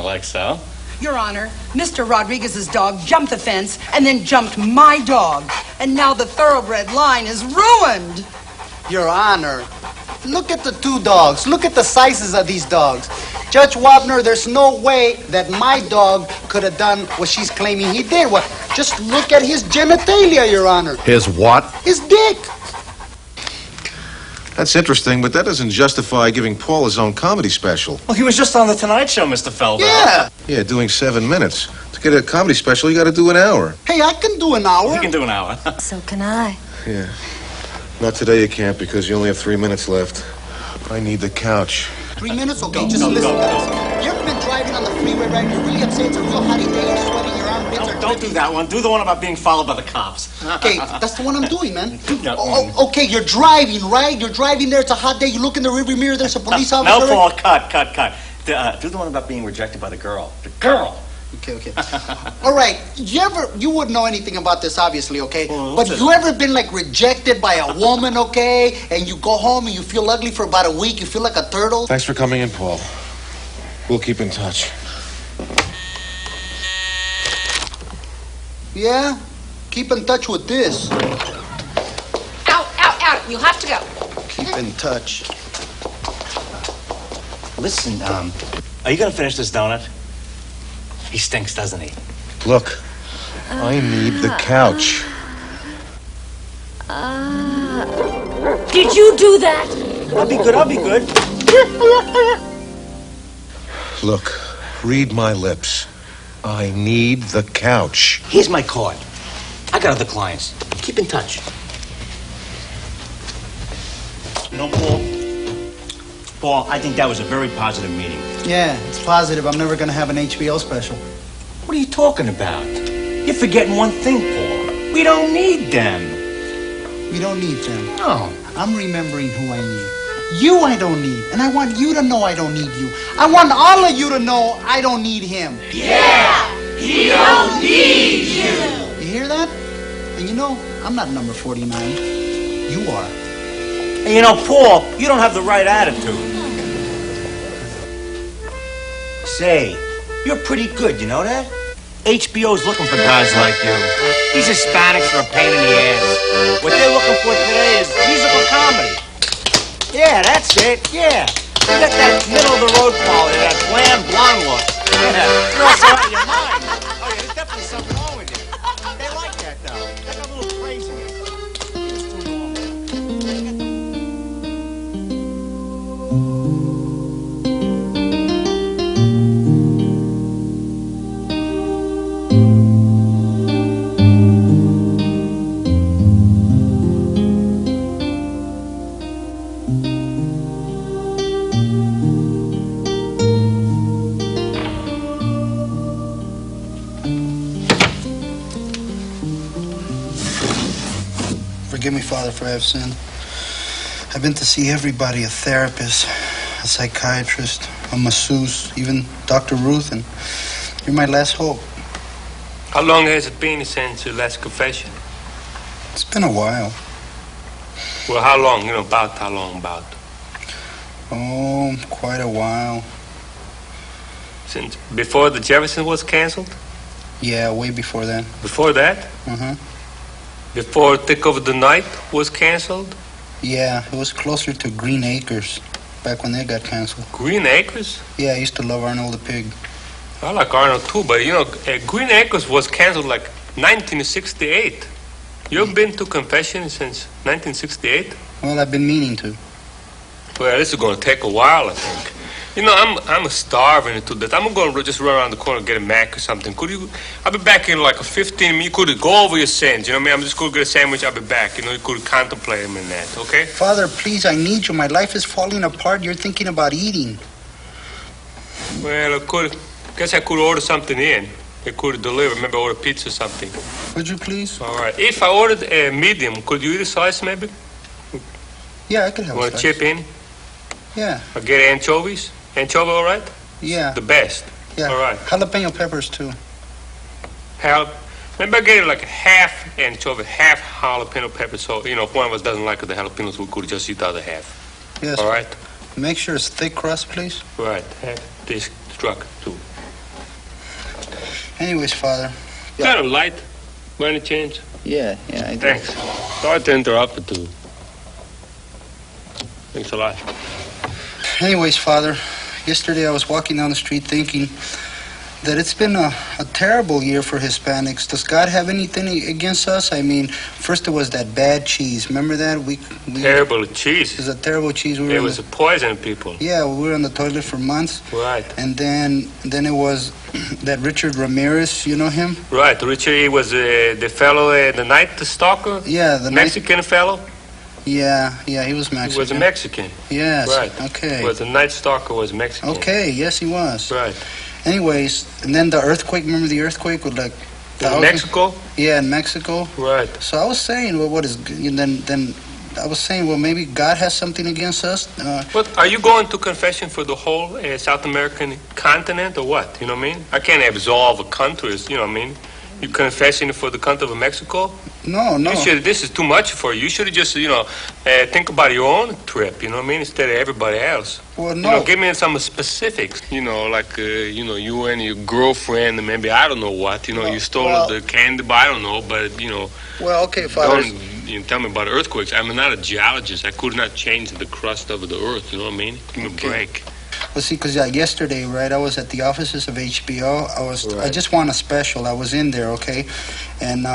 Like so? Your Honor, Mr. Rodriguez's dog jumped the fence and then jumped my dog. And now the thoroughbred line is ruined. Your Honor, look at the two dogs. Look at the sizes of these dogs. Judge Wapner, there's no way that my dog could have done what she's claiming he did. Well, just look at his genitalia, Your Honor. His what? His dick. That's interesting, but that doesn't justify giving Paul his own comedy special. Well, he was just on The Tonight Show, Mr. Felder. Yeah. Yeah, doing 7 minutes. To get a comedy special, you got to do an hour. Hey, I can do an hour. You can do an hour. So can I. Yeah. Not today you can't because you only have 3 minutes left. I need the couch. 3 minutes? Okay, just listen, guys. You ever been driving on the freeway, right? You're really upset. It's a real hotty day. You're sweating. Your armpits are Don't do that one. Do the one about being followed by the cops. Okay, that's the one I'm doing, man. No. Okay, you're driving, right? You're driving there. It's a hot day. You look in the rearview mirror. There's a police officer. No, Paul, cut. Do the one about being rejected by the girl. The girl. Okay. All right. You wouldn't know anything about this, obviously, okay? Well, but you ever been, like, rejected by a woman, okay? And you go home and you feel ugly for about a week. You feel like a turtle. Thanks for coming in, Paul. We'll keep in touch. Yeah? Keep in touch with this. Out. You'll have to go. Keep in touch. Listen, are you gonna finish this donut? He stinks, doesn't he? Look, I need the couch. Did you do that? I'll be good. Look, read my lips. I need the couch. Here's my card. I got other clients. Keep in touch. You know, Paul, I think that was a very positive meeting. Yeah, it's positive. I'm never going to have an HBO special. What are you talking about? You're forgetting one thing, Paul. We don't need them. We don't need them. No. I'm remembering who I need. You I don't need. And I want you to know I don't need you. I want all of you to know I don't need him. Yeah! He don't need you! You hear that? And you know, I'm not number 49. You are. And you know, Paul, you don't have the right attitude. Say, you're pretty good, you know that? HBO's looking for guys like you. These Hispanics are a pain in the ass. What they're looking for today is musical comedy. Yeah, that's it, yeah. You got that middle-of-the-road quality, that bland blonde look. Yeah, you're also out of your mind. Oh, yeah, there's definitely something wrong with you. They like that, though. They got a little craziness. It's too normal. Forgive me, Father, for I have sinned. I've been to see everybody, a therapist, a psychiatrist, a masseuse, even Dr. Ruth, and you're my last hope. How long has it been since your last confession? It's been a while. Well, how long? About how long, about? Oh, quite a while. Since before the Jefferson was canceled? Yeah, way before then. Before that? Uh-huh. Before Thick of the Night was canceled? Yeah, it was closer to Green Acres, back when they got canceled. Green Acres? Yeah, I used to love Arnold the Pig. I like Arnold too, but Green Acres was canceled like 1968. You've been to confession since 1968? Well, I've been meaning to. Well, this is going to take a while, I think. I'm starving to death. I'm going to just run around the corner and get a Mac or something. I'll be back in like a 15 minutes. You could go over your sins, you know what I mean? I'm just going to get a sandwich, I'll be back. You could contemplate them in that, okay? Father, please, I need you. My life is falling apart. You're thinking about eating. Well, I could order something in. They could deliver, maybe order pizza or something. Would you please? All right. If I ordered a medium, could you eat a slice maybe? Yeah, I could have a Want to slice. chip in? Yeah. Or get anchovies? Anchovy, all right? Yeah. The best. Yeah. All right. Jalapeno peppers, too. Maybe I get like half anchovy, half jalapeno pepper. So, if one of us doesn't like the jalapenos, we could just eat the other half. Yes. All right? Make sure it's thick crust, please. Right. Half this struck, too. Anyways, Father. Kind of light, by any chance? Yeah, I do. Thanks. Sorry to interrupt you, too. Thanks a lot. Anyways, Father, yesterday I was walking down the street thinking that it's been a terrible year for Hispanics. Does God have anything against us? I mean, first it was that bad cheese. Remember that? Terrible cheese? It was a terrible cheese. It was poisoning people. Yeah, we were on the toilet for months. Right. And then it was that Richard Ramirez, you know him? Right. Richard, he was the fellow, the night stalker? Yeah, the Mexican fellow? Yeah, he was Mexican. He was a Mexican. Yes. Right. Okay. He was the night stalker was Mexican. Okay, yes, he was. Right. Anyways, and then the earthquake, remember the earthquake with like in Mexico? Yeah, in Mexico. Right. So I was saying, well, what is, then I was saying, well, maybe God has something against us. But are you going to confession for the whole South American continent or what? You know what I mean? I can't absolve a country, you know what I mean? You confessing for the country of Mexico? No. This is too much for you. You should have just, think about your own trip, you know what I mean, instead of everybody else. Well, no. Give me some specifics, like, you and your girlfriend, maybe I don't know what, you stole the candy bar, I don't know, but, Well, okay, Father. Don't tell me about earthquakes. I'm not a geologist. I could not change the crust of the earth, you know what I mean? Give me a break. Well, see, because yesterday, right, I was at the offices of HBO. I just want a special. I was in there, okay? And,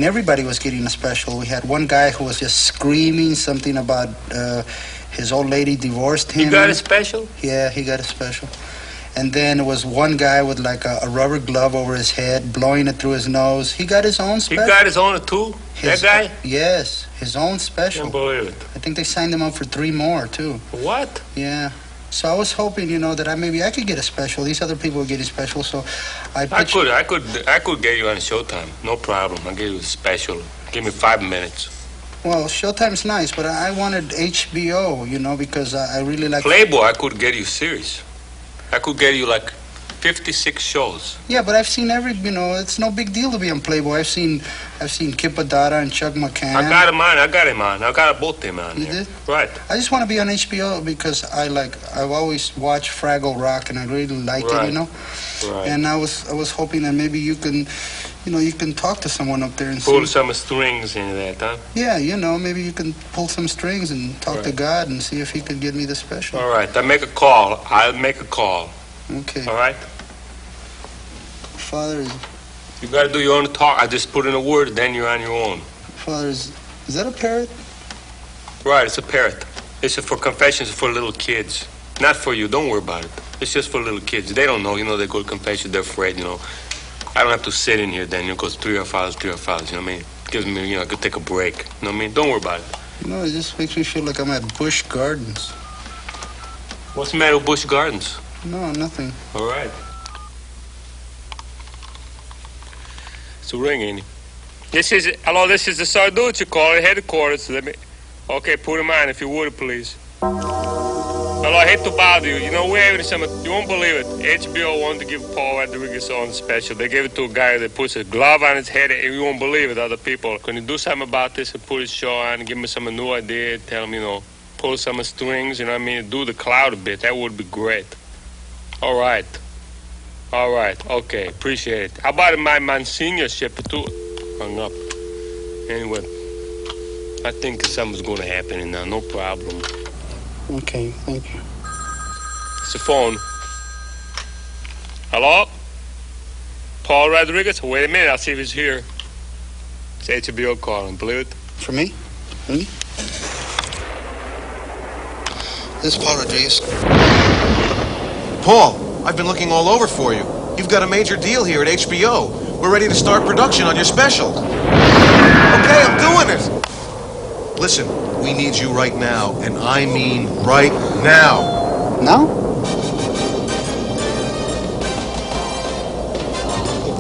everybody was getting a special. We had one guy who was just screaming something about his old lady divorced him. You got a special? Yeah, he got a special. And then there was one guy with, like, a rubber glove over his head, blowing it through his nose. He got his own special. He got his own, too? That guy? Yes, his own special. Can't believe it. I think they signed him up for 3 more, too. What? Yeah. So I was hoping, that maybe I could get a special. These other people were getting special, so I could get you on Showtime. No problem. I'll give you a special. Give me 5 minutes. Well, Showtime's nice, but I wanted HBO, because I really like... Playboy, I could get you series. I could get you, 56 shows. Yeah, but I've seen it's no big deal to be on Playboy. I've seen Kip Adada and Chuck McCann. I got him on. I got both them on. You did? Right. I just want to be on HBO because I've always watched Fraggle Rock and I really like it, Right. And I was hoping that maybe you can, you can talk to someone up there and pull some strings in that, huh? Yeah, maybe you can pull some strings and talk to God and see if he could give me the special. All right. I'll make a call. Okay. All right. Father, you got to do your own talk. I just put in a word, then you're on your own. Father, is that a parrot? Right, it's a parrot. It's for confessions for little kids. Not for you. Don't worry about it. It's just for little kids. They don't know. They go to confession. They're afraid, I don't have to sit in here then. It goes 3 hours, you know what I mean? Gives me, I could take a break. You know what I mean? Don't worry about it. It just makes me feel like I'm at Busch Gardens. What's the matter with Busch Gardens? No, nothing. All right. It's a ring, ain't it? This is the Sarducci call, headquarters. Okay, put him on if you would, please. Hello, I hate to bother you. We're having you won't believe it. HBO wanted to give Paul Rodriguez on special. They gave it to a guy that puts a glove on his head, and you won't believe it, other people. Can you do something about this and put his show on and give me some new idea? Tell him, pull some strings, do the cloud a bit. That would be great. All right, okay, appreciate it. How about my Monsignorship, too? Hung up. Anyway, I think something's going to happen now, no problem. Okay, thank you. It's the phone. Hello? Paul Rodriguez? Wait a minute, I'll see if he's here. It's HBO calling, believe it? For me? Really? This is Paul Rodriguez. Paul, I've been looking all over for you. You've got a major deal here at HBO. We're ready to start production on your special. Okay, I'm doing it. Listen, we need you right now, and I mean right now. Now?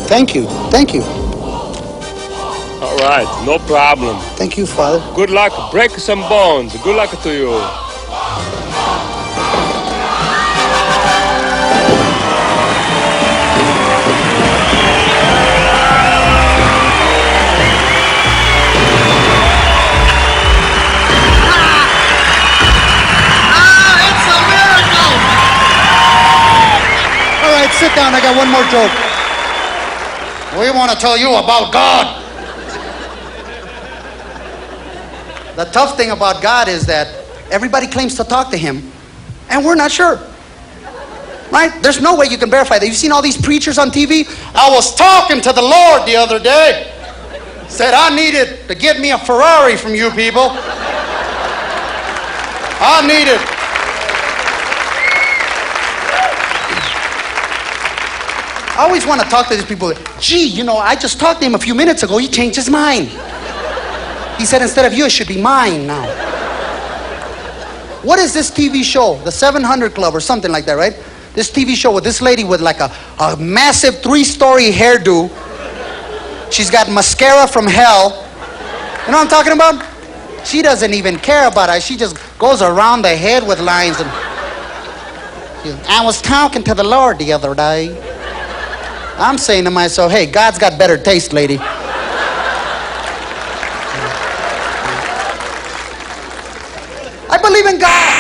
Thank you. All right, no problem. Thank you, Father. Good luck. Break some bones. Good luck to you. Sit down, I got one more joke. We want to tell you about God. The tough thing about God is that everybody claims to talk to him, and we're not sure. Right? There's no way you can verify that. You've seen all these preachers on TV? I was talking to the Lord the other day. Said I needed to get me a Ferrari from you people. I need it. I always want to talk to these people. Gee, you know, I just talked to him a few minutes ago. He changed his mind. He said instead of you, it should be mine now. What is this TV show? The 700 Club or something like that, right? This TV show with this lady with like a massive 3-story hairdo. She's got mascara from hell. You know what I'm talking about? She doesn't even care about it. She just goes around the head with lines. And I was talking to the Lord the other day. I'm saying to myself, hey, God's got better taste, lady. I believe in God.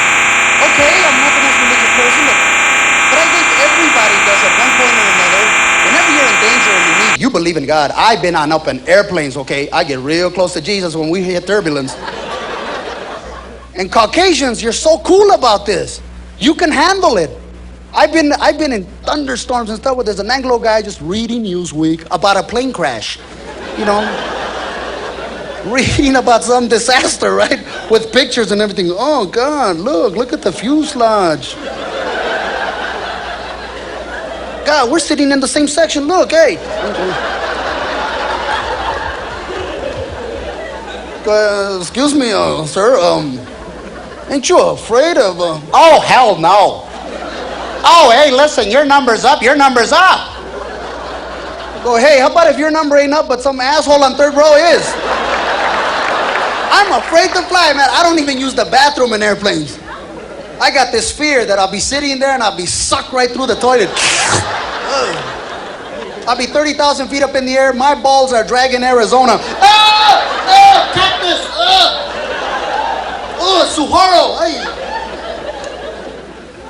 Okay, I'm not the most religious person, but I think everybody does at one point or another. Whenever you're in danger and in need, you believe in God. I've been on up in airplanes, okay? I get real close to Jesus when we hit turbulence. And Caucasians, you're so cool about this. You can handle it. I've been in thunderstorms and stuff where there's an Anglo guy just reading Newsweek about a plane crash. You know? Reading about some disaster, right? With pictures and everything. Oh, God, look at the fuselage. God, we're sitting in the same section. Look, hey. Excuse me, sir. Ain't you afraid of... Oh, hell no. Oh, hey, listen, your number's up. Your number's up. Go, hey, how about if your number ain't up, but some asshole on third row is? I'm afraid to fly, man. I don't even use the bathroom in airplanes. I got this fear that I'll be sitting there and I'll be sucked right through the toilet. I'll be 30,000 feet up in the air. My balls are dragging Arizona. Cactus! Suharu! Hey.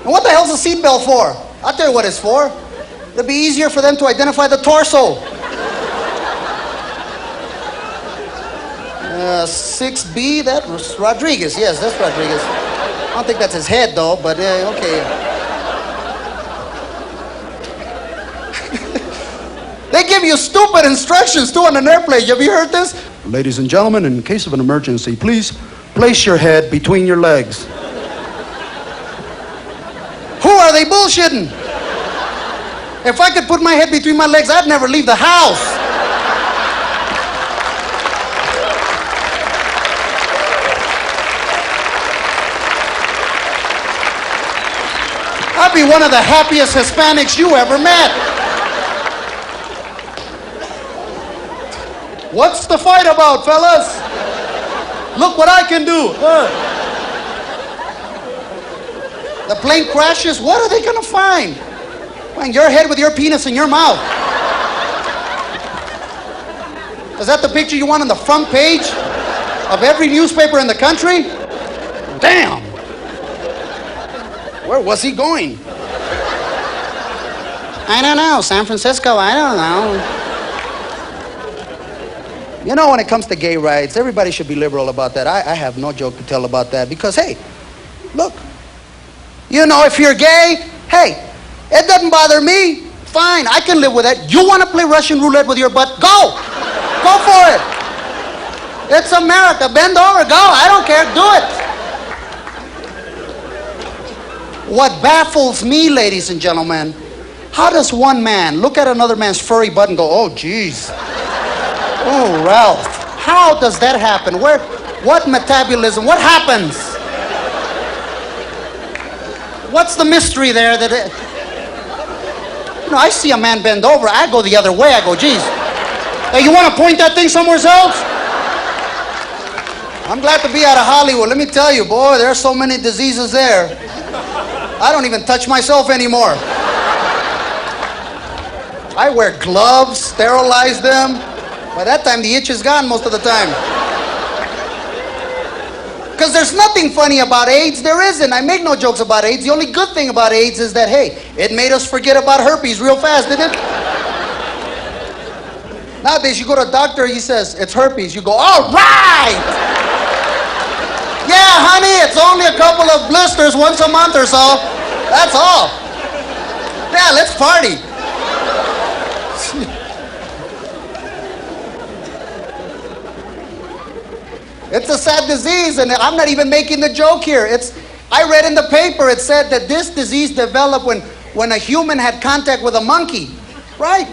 And what the hell's a seatbelt for? I'll tell you what it's for. It'll be easier for them to identify the torso. 6B, that was Rodriguez. Yes, that's Rodriguez. I don't think that's his head, though, but okay. They give you stupid instructions, too, on an airplane. Have you heard this? Ladies and gentlemen, in case of an emergency, please place your head between your legs. Who are they bullshitting? If I could put my head between my legs, I'd never leave the house. I'd be one of the happiest Hispanics you ever met. What's the fight about, fellas? Look what I can do. The plane crashes, what are they gonna find? Find your head with your penis in your mouth. Is that the picture you want on the front page of every newspaper in the country? Damn. Where was he going? I don't know. San Francisco, I don't know. You know, when it comes to gay rights, everybody should be liberal about that. I have no joke to tell about that because, hey, look, you know, if you're gay, hey, it doesn't bother me. Fine, I can live with it. You want to play Russian roulette with your butt? Go. Go for it. It's America. Bend over. Go. I don't care. Do it. What baffles me, ladies and gentlemen, how does one man look at another man's furry butt and go, oh, geez. Oh, Ralph. How does that happen? What metabolism? What happens? What's the mystery there that you know, I see a man bend over, I go the other way, I go, geez. Hey, you want to point that thing somewhere else? I'm glad to be out of Hollywood. Let me tell you, boy, there are so many diseases there. I don't even touch myself anymore. I wear gloves, sterilize them. By that time, the itch is gone most of the time. Because there's nothing funny about AIDS. There isn't. I make no jokes about AIDS. The only good thing about AIDS is that, hey, it made us forget about herpes real fast, didn't it? Nowadays, you go to a doctor, he says, it's herpes. You go, all right! Yeah, honey, it's only a couple of blisters once a month or so. That's all. Yeah, let's party. It's a sad disease, and I'm not even making the joke here. I read in the paper, it said that this disease developed when a human had contact with a monkey, right?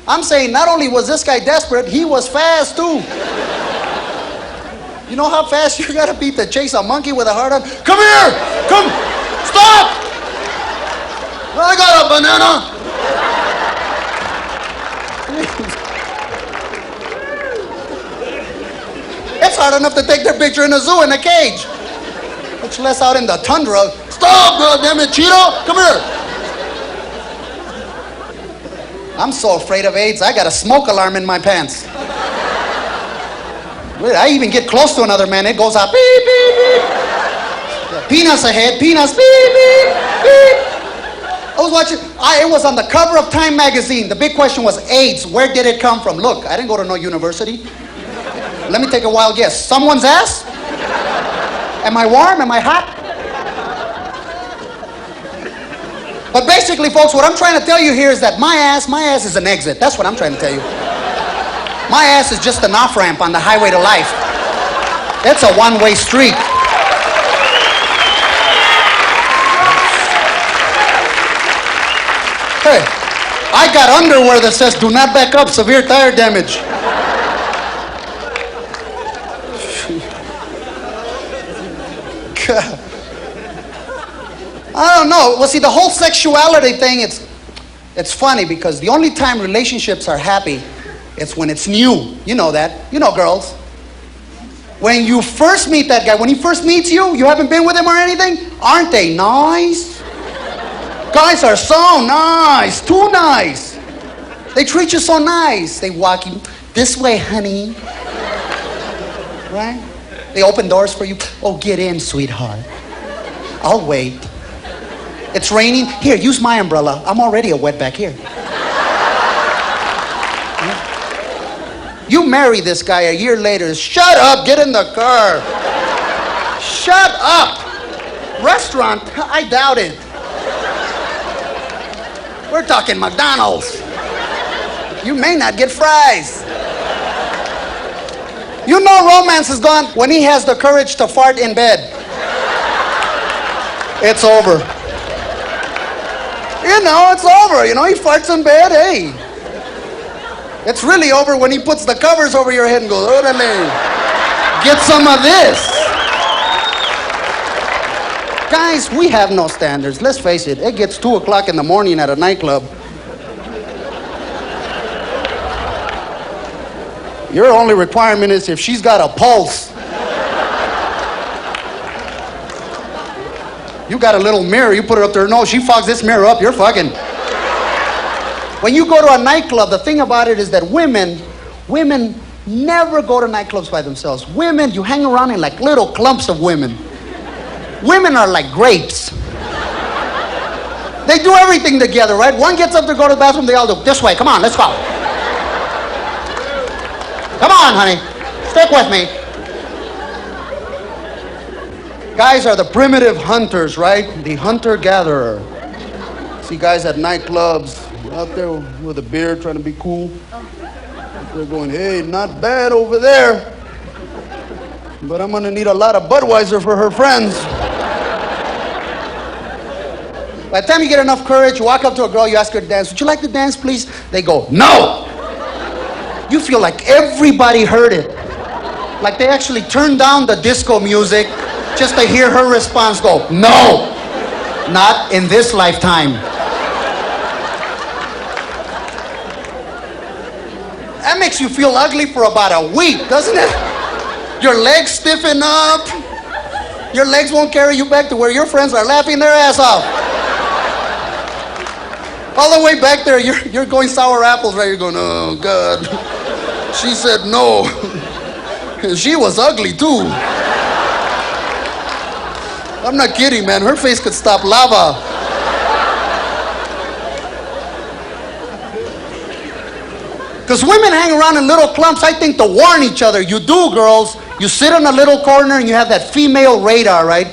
I'm saying not only was this guy desperate, he was fast too. You know how fast you gotta be to chase a monkey with a hard on? Come here! Come! Stop! I got a banana! It's hard enough to take their picture in a zoo in a cage. Much less out in the tundra. Stop, goddammit, Cheeto! Come here! I'm so afraid of AIDS, I got a smoke alarm in my pants. Wait, I even get close to another man, it goes out, beep, beep, beep. Yeah, peanuts ahead, peanuts, beep, beep, beep. I was watching, it was on the cover of Time magazine. The big question was AIDS, where did it come from? Look, I didn't go to no university. Let me take a wild guess. Someone's ass? Am I warm? Am I hot? But basically, folks, what I'm trying to tell you here is that my ass is an exit. That's what I'm trying to tell you. My ass is just an off-ramp on the highway to life. It's a one-way street. Hey, I got underwear that says, do not back up, severe tire damage. God. I don't know. Well, see, the whole sexuality thing, it's funny because the only time relationships are happy, it's when it's new. You know that. You know girls. When you first meet that guy, when he first meets you, you haven't been with him or anything, aren't they nice? Guys are so nice, too nice. They treat you so nice. They walk you this way, honey. Right? They open doors for you. Oh, get in, sweetheart. I'll wait. It's raining. Here, use my umbrella. I'm already a wetback here. You marry this guy a year later. Shut up, get in the car. Shut up. Restaurant, I doubt it. We're talking McDonald's. You may not get fries. You know romance is gone when he has the courage to fart in bed. It's over. You know, it's over. You know, he farts in bed, hey. It's really over when he puts the covers over your head and goes, orale, get some of this. Guys, we have no standards. Let's face it. It gets 2 o'clock in the morning at a nightclub. Your only requirement is if she's got a pulse. You got a little mirror, you put it up to her nose, she fogs this mirror up, you're fucking. When you go to a nightclub, the thing about it is that women never go to nightclubs by themselves. Women, you hang around in like little clumps of women. Women are like grapes. They do everything together, right? One gets up to go to the bathroom, they all do, this way, come on, let's go. Come on, honey. Stick with me. Guys are the primitive hunters, right? The hunter-gatherer. See guys at nightclubs, out there with a beer trying to be cool. They're going, hey, not bad over there. But I'm going to need a lot of Budweiser for her friends. By the time you get enough courage, you walk up to a girl, you ask her to dance. Would you like to dance, please? They go, no! You feel like everybody heard it. Like they actually turned down the disco music just to hear her response go, no, not in this lifetime. That makes you feel ugly for about a week, doesn't it? Your legs stiffen up. Your legs won't carry you back to where your friends are laughing their ass off. All the way back there, you're going sour apples, right? You're going, oh, God. She said no. She was ugly, too. I'm not kidding, man. Her face could stop lava. Because women hang around in little clumps, I think, to warn each other. You do, girls. You sit in a little corner and you have that female radar, right?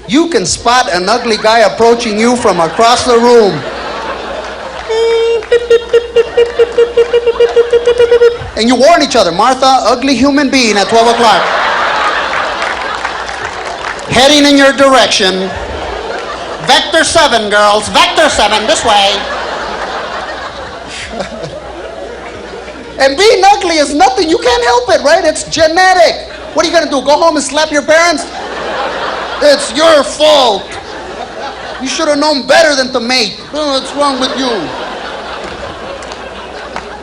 You can spot an ugly guy approaching you from across the room. And you warn each other. Martha, ugly human being at 12 o'clock. Heading in your direction. Vector 7, girls. Vector 7, this way. And being ugly is nothing. You can't help it, right? It's genetic. What are you going to do? Go home and slap your parents? It's your fault. You should have known better than to mate. What's wrong with you?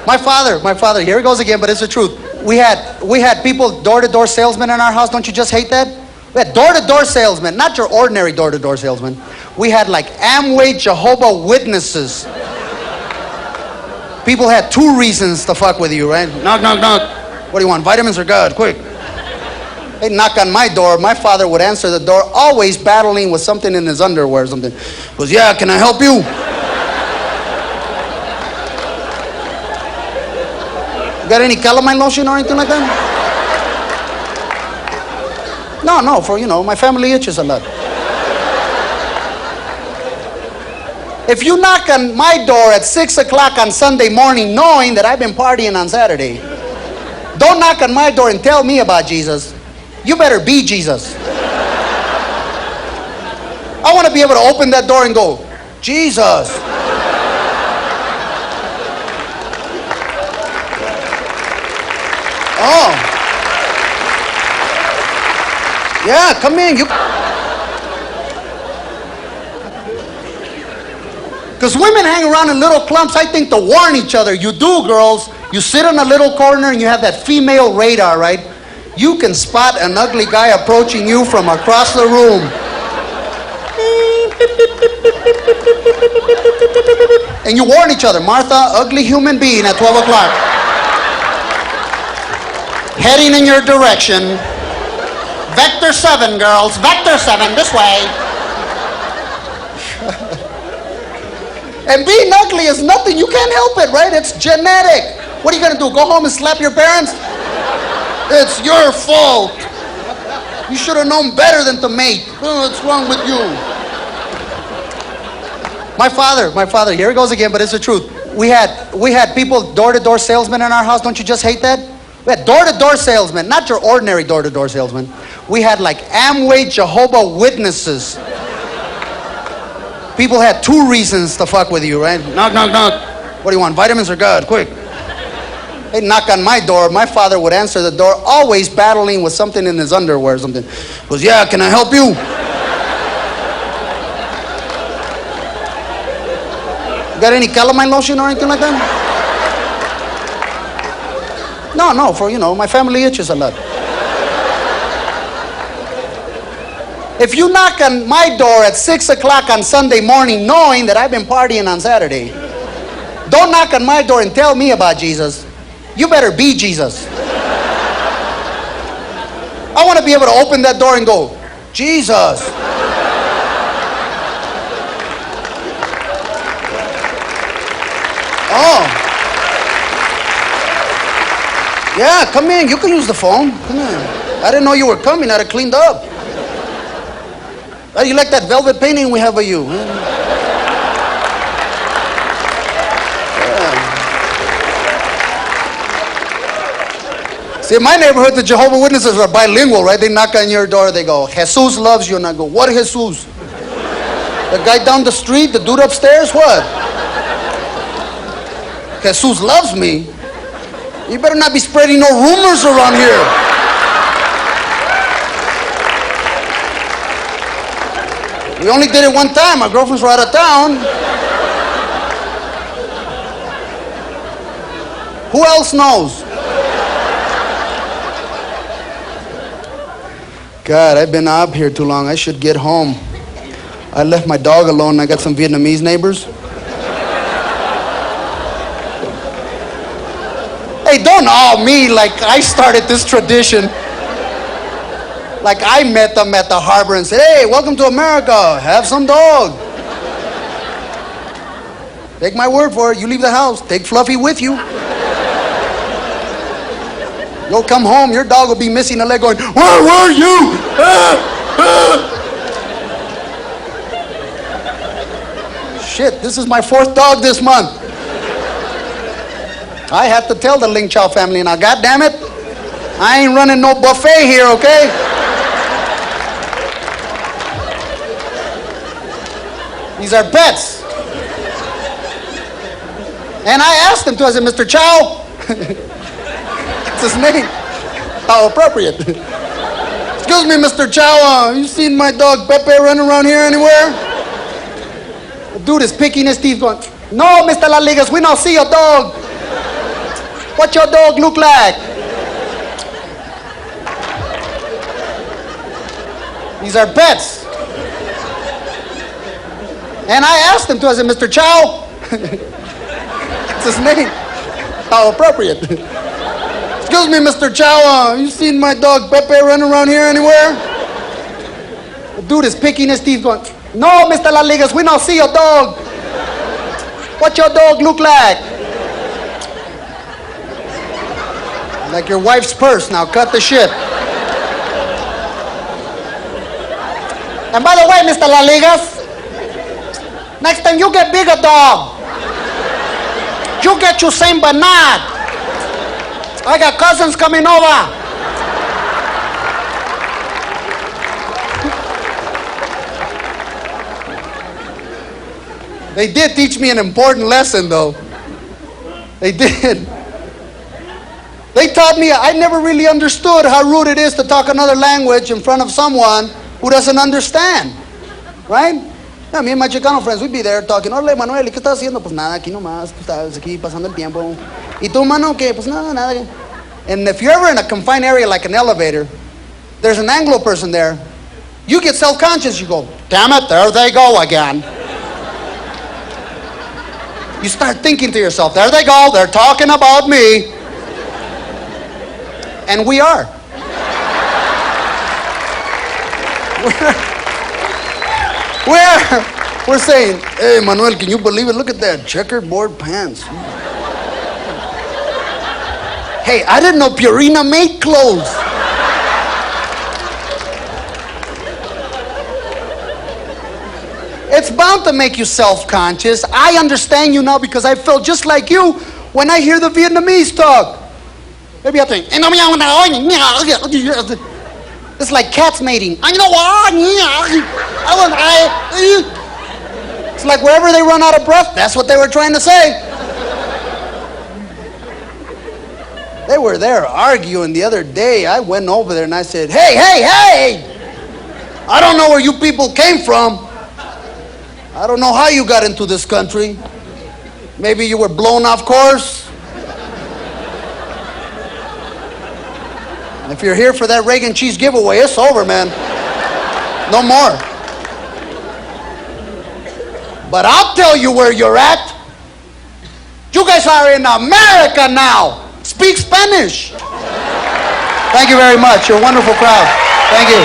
My father, here it goes again, but it's the truth. We had people, door-to-door salesmen in our house. Don't you just hate that? We had door-to-door salesmen, not your ordinary door-to-door salesman. We had like Amway Jehovah Witnesses. People had 2 reasons to fuck with you, right? Knock, knock, knock. What do you want, vitamins or God? Quick. They'd knock on my door. My father would answer the door, always battling with something in his underwear or something. He goes, yeah, can I help you? You got any calamine lotion or anything like that? No, for, my family itches a lot. If you knock on my door at 6 o'clock on Sunday morning knowing that I've been partying on Saturday, don't knock on my door and tell me about Jesus. You better be Jesus. I want to be able to open that door and go, Jesus. Oh. Yeah, come in. Because women hang around in little clumps, I think, to warn each other. You do, girls. You sit in a little corner and you have that female radar, right? You can spot an ugly guy approaching you from across the room. And you warn each other. Martha, ugly human being at 12 o'clock. Heading in your direction. Vector 7, girls. Vector 7, this way. And being ugly is nothing. You can't help it, right? It's genetic. What are you going to do? Go home and slap your parents? It's your fault. You should have known better than to mate. What's wrong with you? My father, here it goes again, but it's the truth. We had people, door-to-door salesmen in our house. Don't you just hate that? We had door-to-door salesmen, not your ordinary door-to-door salesman. We had like Amway Jehovah Witnesses. People had 2 reasons to fuck with you, right? Knock, knock, knock. What do you want, vitamins or God? Quick. They'd knock on my door. My father would answer the door, always battling with something in his underwear or something. He goes, yeah, can I help you? You got any calamine lotion or anything like that? No, for, my family itches a lot. If you knock on my door at 6 o'clock on Sunday morning knowing that I've been partying on Saturday, don't knock on my door and tell me about Jesus. You better be Jesus. I want to be able to open that door and go, Jesus. Oh. Yeah, come in. You can use the phone. Come in. I didn't know you were coming. I'd have cleaned up. Oh, you like that velvet painting we have of you? See, in my neighborhood, the Jehovah's Witnesses are bilingual, right? They knock on your door, they go, Jesus loves you. And I go, what Jesus? The guy down the street, the dude upstairs, what? Jesus loves me? You better not be spreading no rumors around here. We only did it one time. My girlfriends were out of town. Who else knows? God, I've been up here too long. I should get home. I left my dog alone. I got some Vietnamese neighbors. Hey, don't awe me like I started this tradition. Like I met them at the harbor and said, hey, welcome to America. Have some dog. Take my word for it. You leave the house. Take Fluffy with you. You'll come home, your dog will be missing a leg going, where were you? Shit, this is my 4th dog this month. I had to tell the Ling Chow family now, God damn it, I ain't running no buffet here, okay? These are pets. And I asked him to, I said, Mr. Chow, that's his name. How appropriate. Excuse me, Mr. Chow, you seen my dog Pepe running around here anywhere? The dude is picking his teeth going, no, Mr. La Ligas, we don't see your dog. What your dog look like? These are pets. And I asked him to, I said, Mr. Chow, that's his name. How appropriate. Excuse me, Mr. Chow, you seen my dog Pepe running around here anywhere? The dude is picking his teeth going, no, Mr. La Ligas, we don't see your dog. What your dog look like? Like your wife's purse. Now cut the shit. And by the way, Mr. La Ligas, next time you get bigger dog, you get your Saint Bernard. I got cousins coming over. They did teach me an important lesson, though. They did. They taught me, I never really understood how rude it is to talk another language in front of someone who doesn't understand. Right? Yeah, me and my Chicano friends, we'd be there talking, hola, Manuel, ¿y qué estás haciendo? Pues nada, aquí nomás, pues estás aquí pasando el tiempo. ¿Y tú, mano, qué? Pues nada, nada. And if you're ever in a confined area like an elevator, there's an Anglo person there, you get self-conscious. You go, damn it, there they go again. You start thinking to yourself, there they go, they're talking about me. And we are. We're saying, hey, Manuel, can you believe it? Look at that checkerboard pants. Hey, I didn't know Purina made clothes. It's bound to make you self-conscious. I understand you now because I felt just like you when I hear the Vietnamese talk. Maybe I think, it's like cats mating. It's like wherever they run out of breath, that's what they were trying to say. They were there arguing the other day. I went over there and I said, hey, I don't know where you people came from. I don't know how you got into this country. Maybe you were blown off course. If you're here for that Reagan cheese giveaway, it's over, man. No more. But I'll tell you where you're at. You guys are in America now. Speak Spanish. Thank you very much. You're a wonderful crowd. Thank you.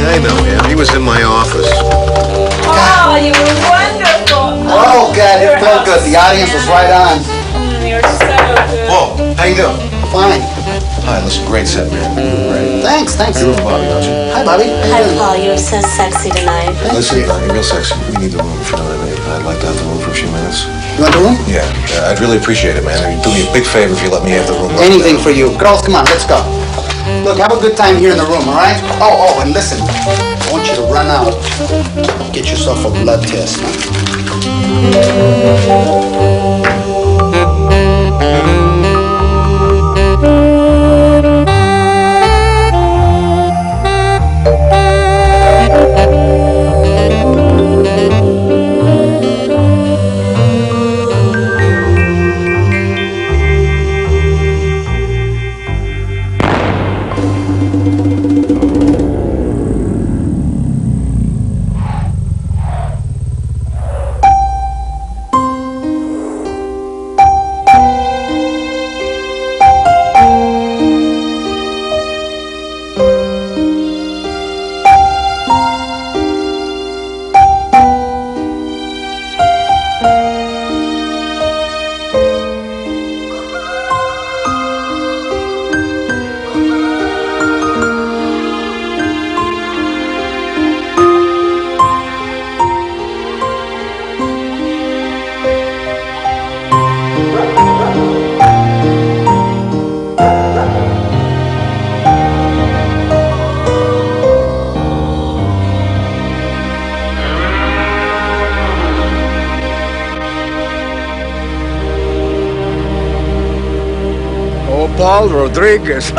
I know him. He was in my office. Oh, you were wonderful. Oh, God, it felt good. The audience was right on. You're so good. Whoa, how you doing? Fine. Hi, listen, great set, man. Great. Thanks. You're with Bobby, don't you? Hi, Bobby. Hi, Paul. You're so sexy tonight. Listen, you're real sexy. We need the room, if you know what I mean. I'd like to have the room for a few minutes. You want the room? Yeah, I'd really appreciate it, man. You'd do me a big favor if you let me have the room. Anything for you. Girls, come on, let's go. Look, have a good time here in the room, all right? Oh, and listen. I want you to run out. Get yourself a blood test. Huh? Paul Rodriguez.